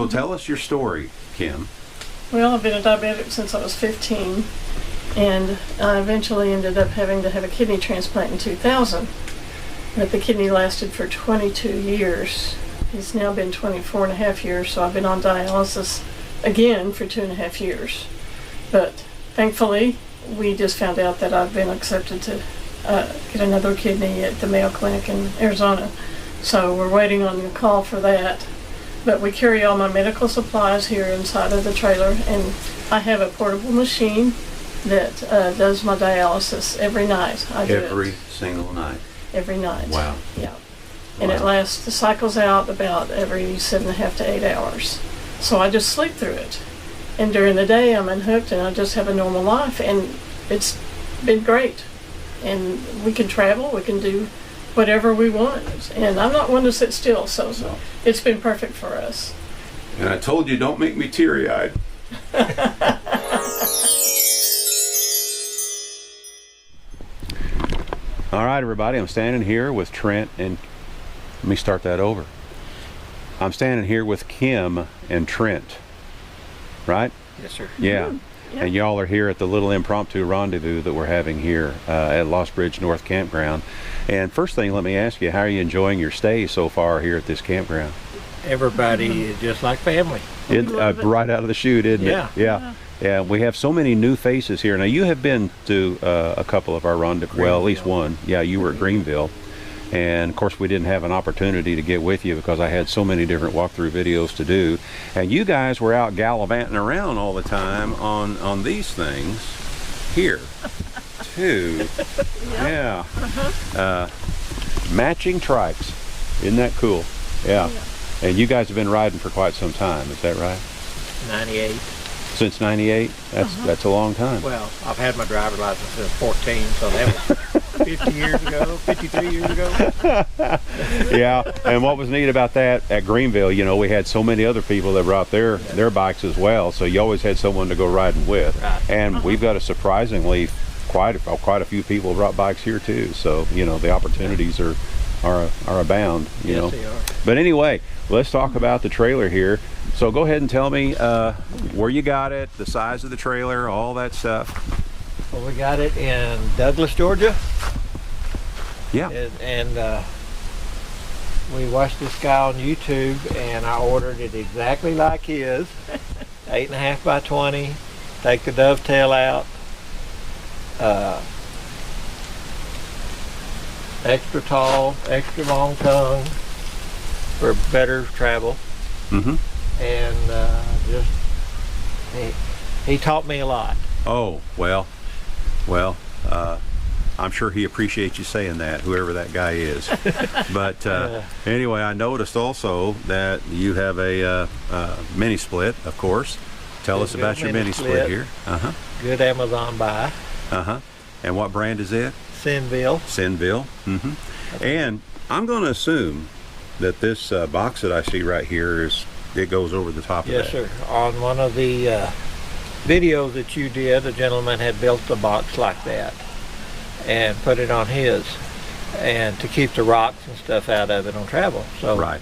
So tell us your story, Kim. Well, I've been a diabetic since I was 15, and I eventually ended up having to have a kidney transplant in 2000. But the kidney lasted for 22 years. It's now been 24 and a half years, so I've been on dialysis again for 2.5 years. But thankfully, we just found out that I've been accepted to get another kidney at the Mayo Clinic in Arizona. So we're waiting on the call for that. But we carry all my medical supplies here inside of the trailer, and I have a portable machine that does my dialysis every night. Every single night? Every night. Wow. Yeah. And it lasts, the cycle's out about every 7.5 to 8 hours. So I just sleep through it. And during the day I'm unhooked and I just have a normal life, and it's been great. And we can travel, we can do whatever we want. And I'm not one to sit still, so it's been perfect for us. And I told you, don't make me teary-eyed. All right, everybody, I'm standing here with Trent and, let me start that over. I'm standing here with Kim and Trent, right? Yes, sir. Yeah. Mm-hmm. Yep. And y'all are here at the little impromptu rendezvous that we're having here at Lost Bridge North Campground. And first thing, let me ask you, how are you enjoying your stay so far here at this campground? Everybody is just like family. Right out of the chute, isn't Yeah. it? Yeah. Yeah, we have so many new faces here. Now, you have been to a couple of our rendezvous, well, at least one. Yeah, you were at Greenville. And of course we didn't have an opportunity to get with you because I had so many different walkthrough videos to do, and you guys were out gallivanting around all the time on these things here too. Yeah. Matching Trikes, isn't that cool? Yeah. And you guys have been riding for quite some time, is that right? 98. Since 98? That's a long time. Well, I've had my driver's license since 14, so that was 50 years ago, 53 years ago. Yeah, and what was neat about that at Greenville, you know, we had so many other people that brought their bikes as well, so you always had someone to go riding with. Right. And we've got a surprisingly quite a few people brought bikes here too, so you know the opportunities are abound, you know. They are. But anyway, let's talk about the trailer here. So go ahead and tell me where you got it, the size of the trailer, all that stuff. Well, we got it in Douglas, Georgia. Yeah. And we watched this guy on YouTube, and I ordered it exactly like his. 8.5 by 20. Take the dovetail out. Extra tall, extra long tongue for better travel. Mm-hmm. And he taught me a lot. Oh, well, I'm sure he appreciates you saying that, whoever that guy is. But anyway, I noticed also that you have a mini split, of course. Tell us about your mini split here. Good Amazon buy. And what brand is it? Sinville. Sinville. Mm-hmm. And I'm going to assume that this box that I see right here it goes over the top of that. Yes, sir. On one of the videos that you did, a gentleman had built a box like that and put it on his, and to keep the rocks and stuff out of it on travel. So right.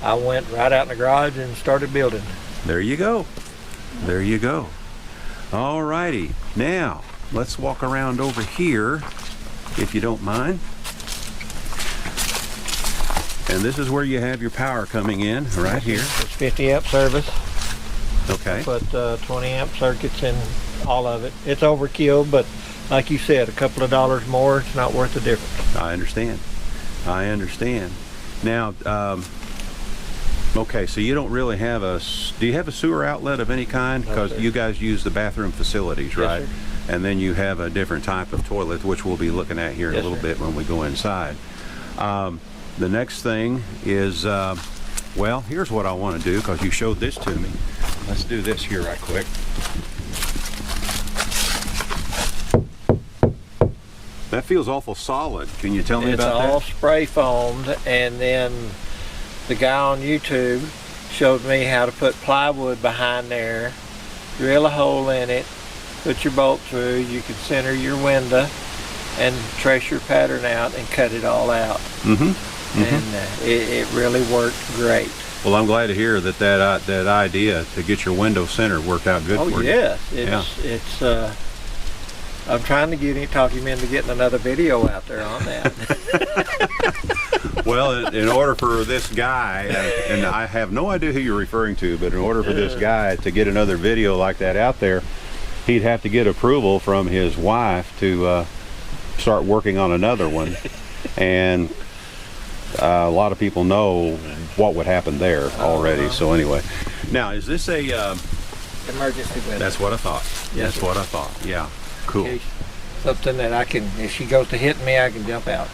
I went right out in the garage and started building. There you go. There you go. All righty. Now, let's walk around over here, if you don't mind. And this is where you have your power coming in, right here. It's 50 amp service. Okay. Put 20 amp circuits in all of it. It's overkill, but like you said, a couple of dollars more, it's not worth the difference. I understand. I understand. Now, okay, so you don't really have do you have a sewer outlet of any kind? Because you guys use the bathroom facilities, right? Yes, sir. And then you have a different type of toilet, which we'll be looking at here in a little bit when we go inside. The next thing is, well, here's what I want to do, because you showed this to me. Let's do this here right quick. That feels awful solid. Can you tell me about that? It's all spray foamed, and then the guy on YouTube showed me how to put plywood behind there, drill a hole in it, put your bolt through, you can center your window and trace your pattern out and cut it all out. Mm-hmm. Mm-hmm. And it really worked great. Well, I'm glad to hear that idea to get your window center worked out good Oh for you. yes, it's I'm trying to talk him into getting another video out there on that. Well, in order for this guy, and I have no idea who you're referring to, but in order for this guy to get another video like that out there, he'd have to get approval from his wife to start working on another one. And a lot of people know what would happen there already. So anyway, now is this a Emergency window. that's what I thought. Yes, That's what I thought. Yeah, cool. Okay, something that I can, if she goes to hit me, I can jump out.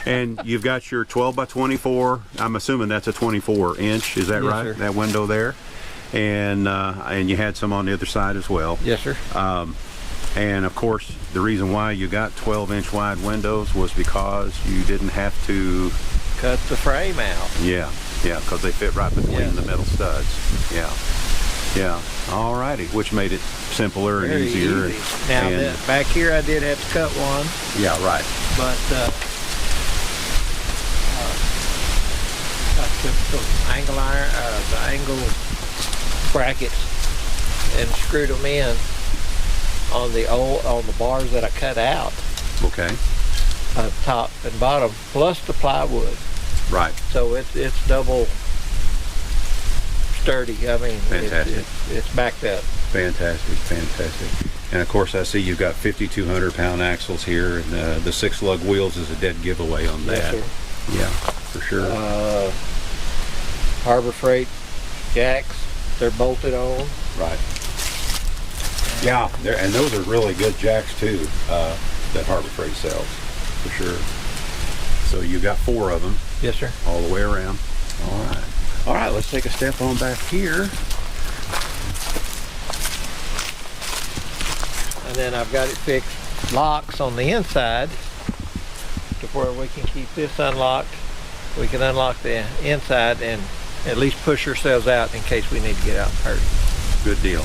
And you've got your 12 by 24. I'm assuming that's a 24 inch. Is that Yes, right? sir. That window there. And you had some on the other side as well. Yes, sir. And of course, the reason why you got 12-inch wide windows was because you didn't have to. Cut the frame out. Yeah, because they fit right between Yes. the metal studs. Yeah. All righty, which made it simpler and Very easier. easy. Now, back here I did have to cut one, Yeah, right. but I took the angle brackets and screwed them in on the bars that I cut out, Okay. top and bottom, plus the plywood. Right. So it's double sturdy. I mean, Fantastic. It's backed up. Fantastic. And of course, I see you've got 5,200 pound axles here, and the 6 lug wheels is a dead giveaway on that. Yes, sir. Yeah, for sure. Harbor Freight jacks, they're bolted on. Right. Yeah, and those are really good jacks too, that Harbor Freight sells, for sure. So you got 4 of them Yes, sir. all the way around. All right, let's take a step on back here. And then I've got it fixed locks on the inside to where we can keep this unlocked. We can unlock the inside and at least push ourselves out in case we need to get out and hurt. Good deal.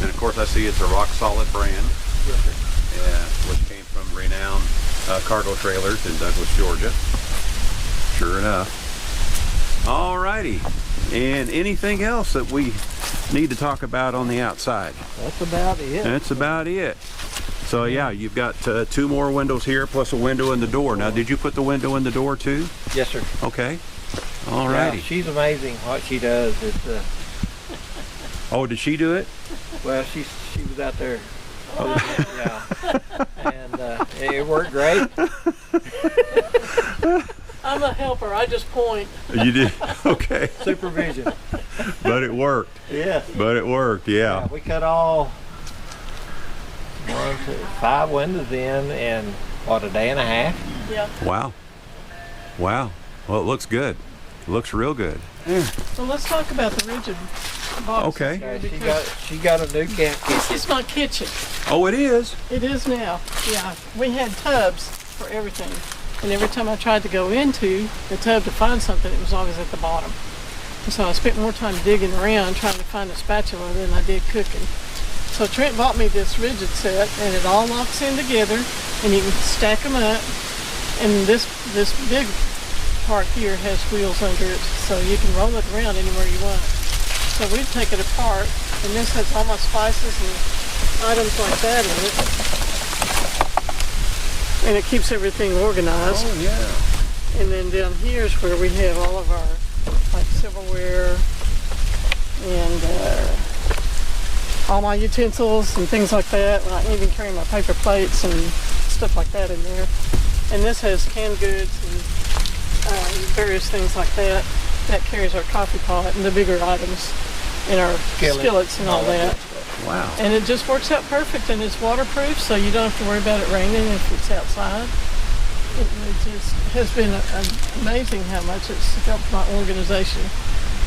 And of course, I see it's a rock solid brand, Yes, sir. which came from renowned cargo trailers in Douglas, Georgia. Sure enough. All righty. And anything else that we need to talk about on the outside? That's about it. That's about it. So yeah, you've got 2 more windows here plus a window in the door. Now, did you put the window in the door too? Yes, sir. Okay. All Yeah, righty. she's amazing what she does. It's Oh, did she do it? well, she was out there. Yeah, and it worked great. I'm a helper. I just point. You did? Okay. Supervision. But it worked. Yes. Yeah. We cut all 5 windows in what, a day and a half? Yeah. Wow. Well, it looks good. It looks real good. So let's talk about the rigid box. Okay. She got a new cat This kitchen. is my kitchen. Oh, it is? It is now. Yeah. We had tubs for everything. And every time I tried to go into the tub to find something, it was always at the bottom. And so I spent more time digging around trying to find a spatula than I did cooking. So Trent bought me this rigid set, and it all locks in together, and you can stack them up. And this big part here has wheels under it, so you can roll it around anywhere you want. So we'd take it apart, and this has all my spices and items like that in it. And it keeps everything organized. Oh, yeah. And then down here is where we have all of our like silverware and all my utensils and things like that. I even carry my paper plates and stuff like that in there. And this has canned goods and various things like that. That carries our coffee pot and the bigger items and our skillets and all that. Wow. And it just works out perfect, and it's waterproof, so you don't have to worry about it raining if it's outside. It just has been amazing how much it's helped my organization.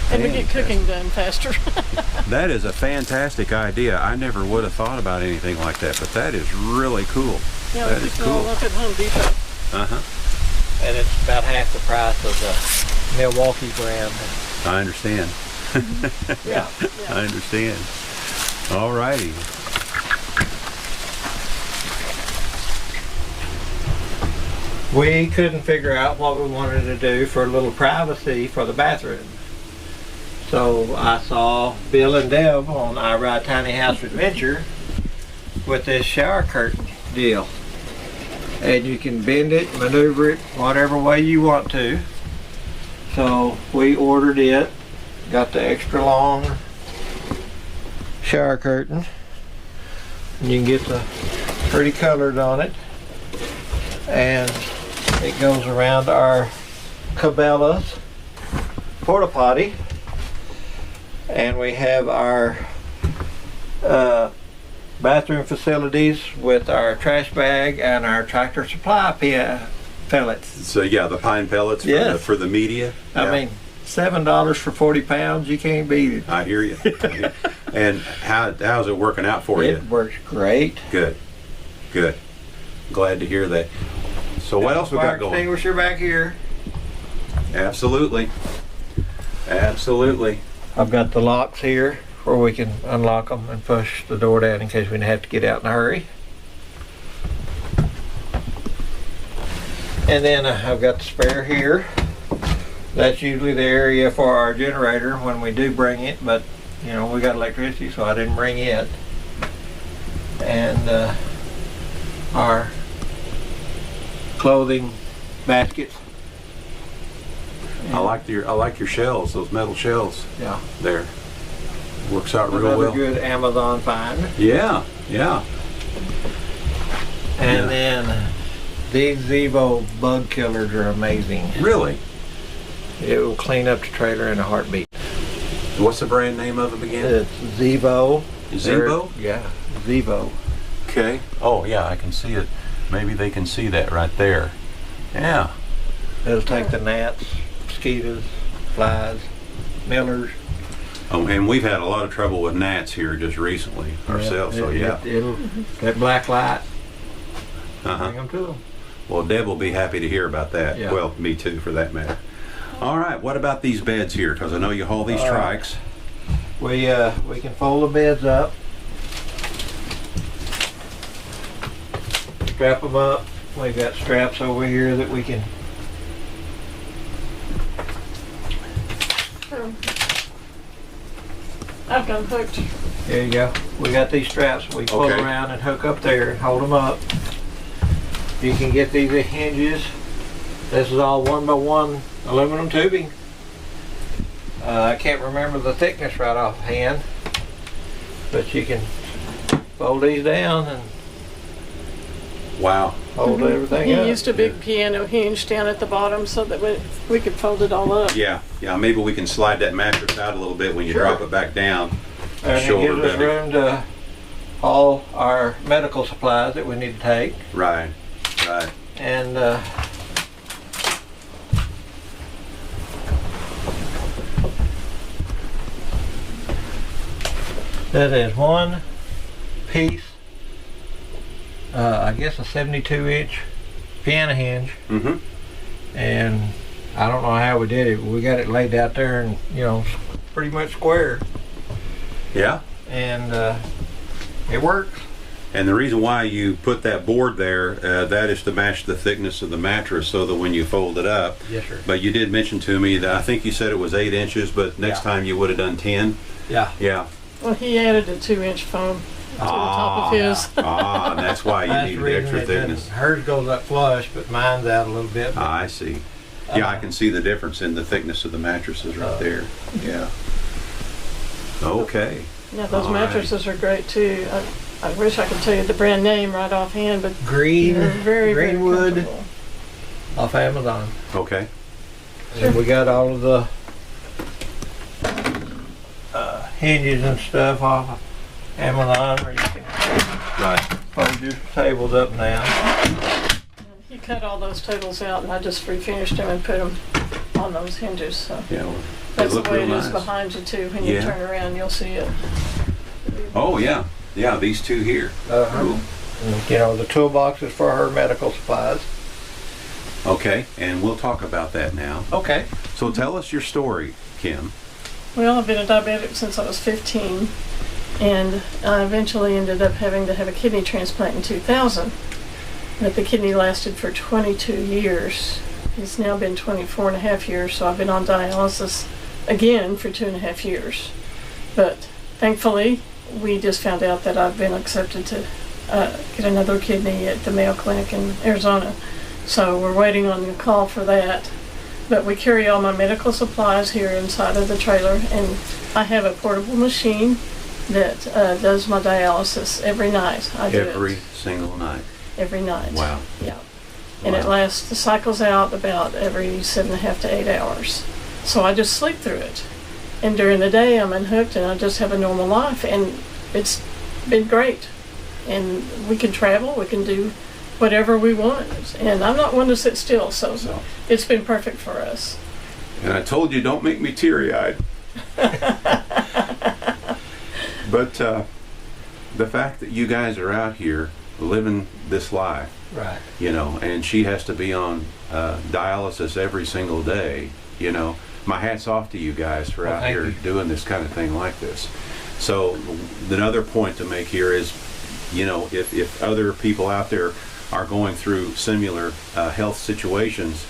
And we get cooking done faster. That is a fantastic idea. I never would have thought about anything like that, but that is really cool. Yeah, That we is picked it all cool. up at Home Depot. Uh-huh. And it's about half the price of the Milwaukee brand. I understand. Yeah. I understand. All righty. we couldn't figure out what we wanted to do for a little privacy for the bathroom. So I saw Bill and Deb on I Ride Tiny House Adventure with this shower curtain deal. And you can bend it, maneuver it, whatever way you want to. So we ordered it, got the extra long shower curtain. And you can get the pretty colors on it. And it goes around our Cabela's porta potty. And we have our bathroom facilities with our trash bag and our Tractor Supply pellets. So yeah, the pine pellets for, Yes. for the media. I Yeah. mean, $7 for 40 pounds, you can't beat it. I hear you. And how's it working out for you? It works great. Good, good. Glad to hear that. So what else we Fire got going? extinguisher back here. Absolutely, absolutely. I've got the locks here where we can unlock them and push the door down in case we have to get out in a hurry. And then I've got the spare here. That's usually the area for our generator when we do bring it, but you know, we got electricity, so I didn't bring it. And our clothing baskets. I like your shells, those metal shells. Yeah. There. Works out real Another well. good Amazon find. Yeah, yeah. And Yeah. then these Zeo Bug Killers are amazing. Really? It will clean up the trailer in a heartbeat. What's the brand name of them again? It's Zeo. Zeo? Yeah, Zeo. Okay. Oh yeah, I can see it. Maybe they can see that right there. Yeah. It'll take the gnats, mosquitoes, flies, millers. Oh, and we've had a lot of trouble with gnats here just recently ourselves. So yeah. It'll that black light. Uh-huh. Bring them to them. Well, Deb will be happy to hear about that. Yeah. Well, me too, for that matter. All right. What about these beds here? Because I know you haul these trikes. We can fold the beds up, strap them up. We've got straps over here that we can. I've got them hooked. There you go. We got these straps we pull Okay. around and hook up there and hold them up. You can get these at Hinges. This is all 1x1 aluminum tubing. I can't remember the thickness right offhand, but you can fold these down and Wow. hold everything He up. used a big piano hinge down at the bottom so that we could fold it all up. Yeah. Yeah. Maybe we can slide that mattress out a little bit when you Sure. drop it back down. And it Shoulder gives us bedding. room to haul our medical supplies that we need to take. Right. Right. And that is one piece, I guess a 72-inch piano hinge, Mm-hmm. and I don't know how we did it, but we got it laid out there and, you know, pretty much square, Yeah. and it works. And the reason why you put that board there, that is to match the thickness of the mattress so that when you fold it up. Yes, sir. But you did mention to me that I think you said it was 8 inches, but next Yeah. time you would have done 10. Yeah. Yeah. Well, he added a 2-inch foam to the top of his. And that's why you That's needed the extra reason it thickness. doesn't- hers goes up flush, but mine's out a little bit. I see. Yeah, I can see the difference in the thickness of the mattresses right there. Yeah. Okay. Yeah, those All right. mattresses are great too. I wish I could tell you the brand name right offhand, but Green, they're very, very Greenwood comfortable. off Amazon. Okay. And we got all of the hinges and stuff off of Amazon where you can Right. fold your tables up and down. He cut all those tables out, and I just refinished them and put them on those hinges. So Yeah. Well, that's they the look way real it is nice. behind you too. When you Yeah. turn around, you'll see it. Oh yeah. Yeah. These two here. Cool. And, you know, the toolbox is for her medical supplies. Okay. And we'll talk about that now. Okay. So tell us your story, Kim. Well, I've been a diabetic since I was 15, and I eventually ended up having to have a kidney transplant in 2000. But the kidney lasted for 22 years. It's now been 24 and a half years, so I've been on dialysis again for 2.5 years. But thankfully, we just found out that I've been accepted to get another kidney at the Mayo Clinic in Arizona. So we're waiting on a call for that. But we carry all my medical supplies here inside of the trailer, and I have a portable machine that does my dialysis every night. I do Every it single night. every night. Wow. Yeah. And it Wow. lasts, the cycles out about every 7.5 to 8 hours. So I just sleep through it. And during the day I'm unhooked and I just have a normal life, and it's been great. And we can travel, we can do whatever we want. And I'm not one to sit still, so it's been perfect for us. And I told you, don't make me teary-eyed. But the fact that you guys are out here living this life, Right. you know, and she has to be on dialysis every single day, you know, my hat's off to you guys for out thank here you. doing this kind of thing like this. So another point to make here is, you know, if other people out there are going through similar health situations,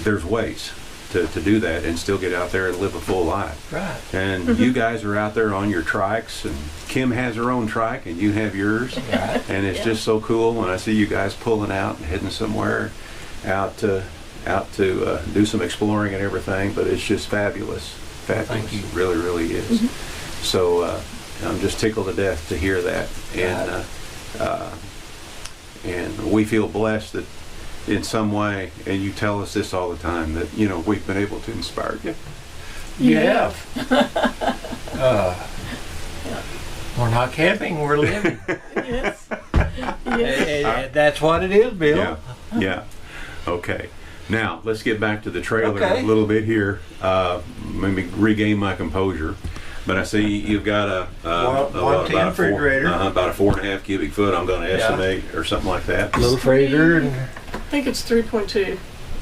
there's ways to do that and still get out there and live a full life. Right. And you guys are out there on your trikes, and Kim has her own trike and you have yours. Right. And it's Yeah. just so cool when I see you guys pulling out and heading somewhere out to do some exploring and everything. But it's just fabulous. Fabulous. Thank you. It really, really is. So I'm just tickled to death to hear that. And we feel blessed that in some way, and you tell us this all the time, that, you know, we've been able to inspire you. You have. We're not camping, we're living. Yes. Yes. And that's what it is, Bill. Yeah, yeah. Okay. Now, let's get back to the trailer Okay. a little bit here. Maybe regain my composure. But I see you've got a 110 refrigerator. About a 4.5 cubic foot, I'm going to Yeah. estimate, or something like that. Little freezer and I think it's 3.2.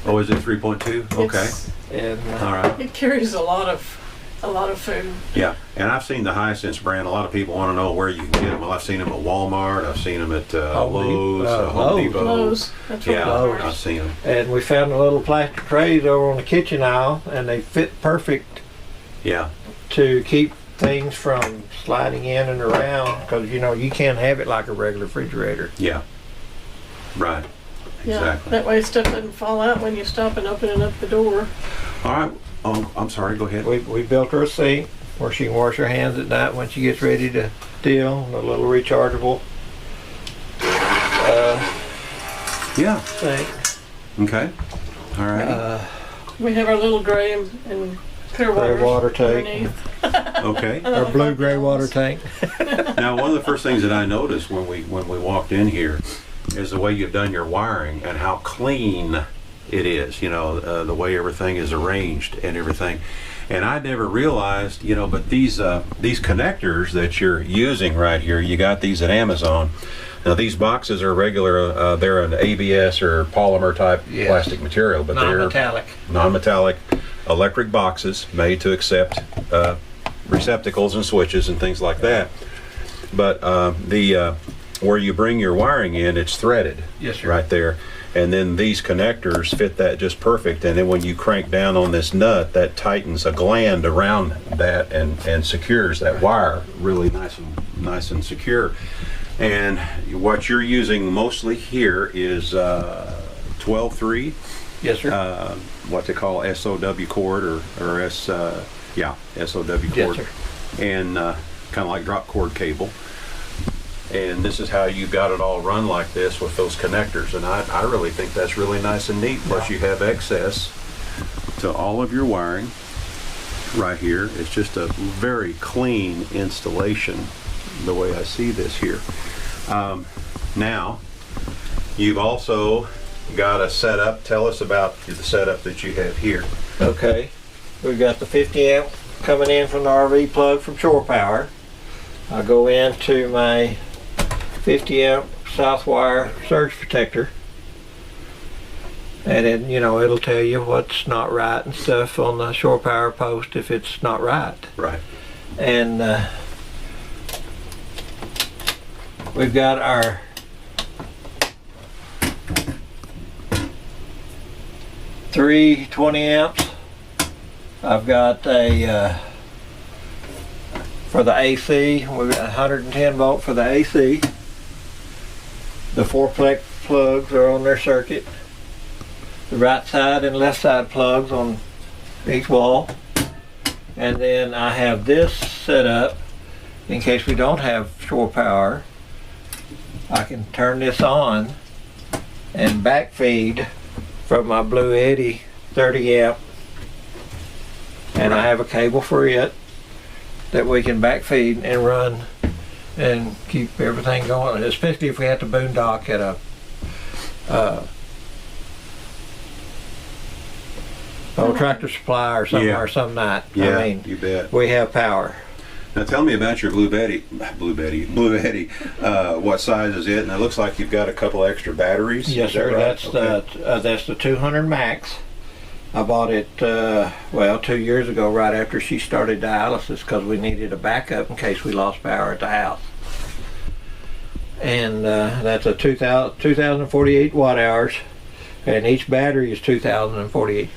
Oh, is it 3.2? Okay. It's- All right. It carries a lot of food. Yeah, and I've seen the Hisense brand. A lot of people want to know where you can get them. Well, I've seen them at Walmart. I've seen them at Lowe's, Home Lowe's. Depot. Lowe's. That's what Yeah, Lowe's. I've seen them. and we found the little plastic trays over on the kitchen aisle, and they fit perfect Yeah, to keep things from sliding in and around, because you know you can't have it like a regular refrigerator. yeah. Right. Yeah, Exactly. that way stuff doesn't fall out when you stop and opening up the door. All right. Oh, I'm sorry. Go ahead. We built her a sink where she can wash her hands at night when she gets ready to deal. A little rechargeable Yeah. sink. Okay. All right. We have our little gray and clear Gray water tank. underneath. Okay. Our blue-gray water tank. Now, one of the first things that I noticed when we walked in here is the way you've done your wiring and how clean it is. You know, the way everything is arranged and everything. And I never realized, you know, but these connectors that you're using right here, you got these at Amazon. Now these boxes are regular. They're an ABS or polymer type Yes. plastic material, but they're Non-metallic. non-metallic electric boxes made to accept receptacles and switches and things like that. But where you bring your wiring in, it's threaded. Yes, sir. Right there. And then these connectors fit that just perfect. And then when you crank down on this nut, that tightens a gland around that and secures that wire really nice and secure. And what you're using mostly here is 12-3. Yes, sir. What they call SOW cord or SOW cord. Yes, sir. And kind of like drop cord cable. And this is how you got it all run like this with those connectors. And I really think that's really nice and neat. Plus you have access to all of your wiring right here. It's just a very clean installation the way I see this here. Now, you've also got a setup. Tell us about the setup that you have here. Okay. We've got the 50 amp coming in from the RV plug from Shore Power. I go into my 50 amp Southwire surge protector, and then it'll tell you what's not right and stuff on the Shore Power post if it's not right. Right. And we've got our three 20 amps. I've got a for the AC, we've got 110 volt for the AC. The 4-plex plugs are on their circuit. The right side and left side plugs on each wall. And then I have this set up in case we don't have shore power. I can turn this on and backfeed from my Blue Eddy 30 amp. And I have a cable for it that we can backfeed and run and keep everything going, especially if we have to boondock at a Tractor Supply or somewhere Yeah. some night. Yeah, I mean, you bet. we have power. Now tell me about your Blue Eddy. What size is it? And it looks like you've got a couple extra batteries. Yes, Is that sir. right? That's the 200 max. I bought it 2 years ago, right after she started dialysis, because we needed a backup in case we lost power at the house. And that's a 2,048 watt hours, and each battery is 2,048.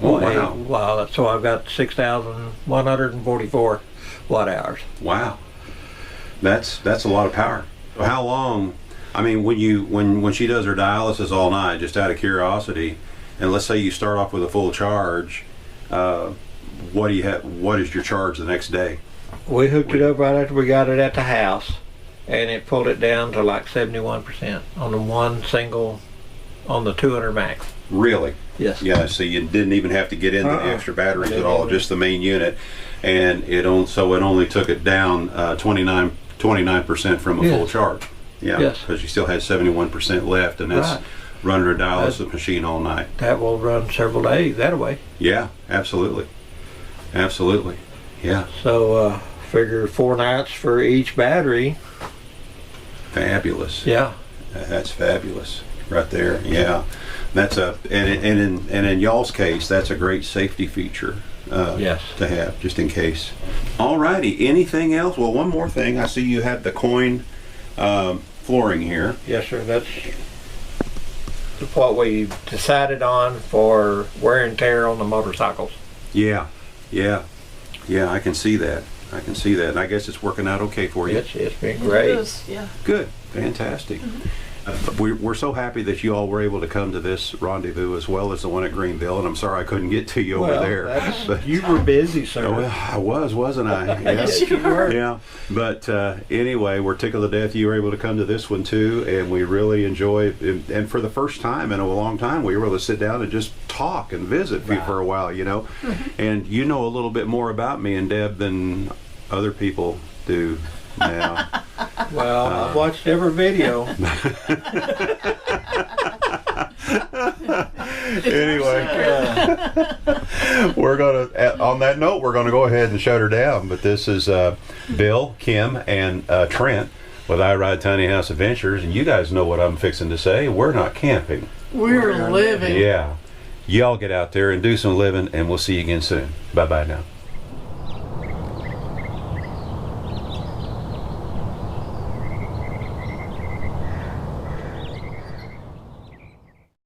Oh, wow. Wow. So I've got 6,144 watt hours. Wow, that's a lot of power. So how long? I mean, when she does her dialysis all night, just out of curiosity, and let's say you start off with a full charge, what do you have? What is your charge the next day? We hooked it up right after we got it at the house, and it pulled it down to like 71% on the one single, on the 200 max. Really? Yes. Yeah. So you didn't even have to get into the extra batteries at all, just the main unit, and it only took it down 29% from a full charge. Yeah. Yes. Because you still had 71% left, and that's Right. running her dialysis machine all night. That will run several days that way. Yeah, absolutely. Absolutely. Yeah. So figure 4 nights for each battery. Fabulous. Yeah. That's fabulous right there. Yeah. That's and in y'all's case, that's a great safety feature Yes. to have, just in case. All righty. Anything else? Well, one more thing. I see you have the coin flooring here. Yes, sir. That's what we decided on for wear and tear on the motorcycles. Yeah. Yeah. Yeah, I can see that. I can see that. And I guess it's working out okay for you. It's been It great. is, yeah. Good. Fantastic. We're so happy that you all were able to come to this rendezvous as well as the one at Greenville, and I'm sorry I couldn't get to you over there. But, You were busy, sir. well, I wasn't I? Yes, you were. Yeah. But anyway, we're tickled to death you were able to come to this one too, and we really enjoy. And for the first time in a long time, we were able to sit down and just talk and visit for a while, you know. And you know a little bit more about me and Deb than other people do now. Well, I've watched every video. Anyway, we're gonna. On that note, we're gonna go ahead and shut her down. But this is Bill, Kim, and Trent with I Ride Tiny House Adventures, and you guys know what I'm fixing to say. We're not camping. We're living. Yeah, y'all get out there and do some living, and we'll see you again soon. Bye bye now.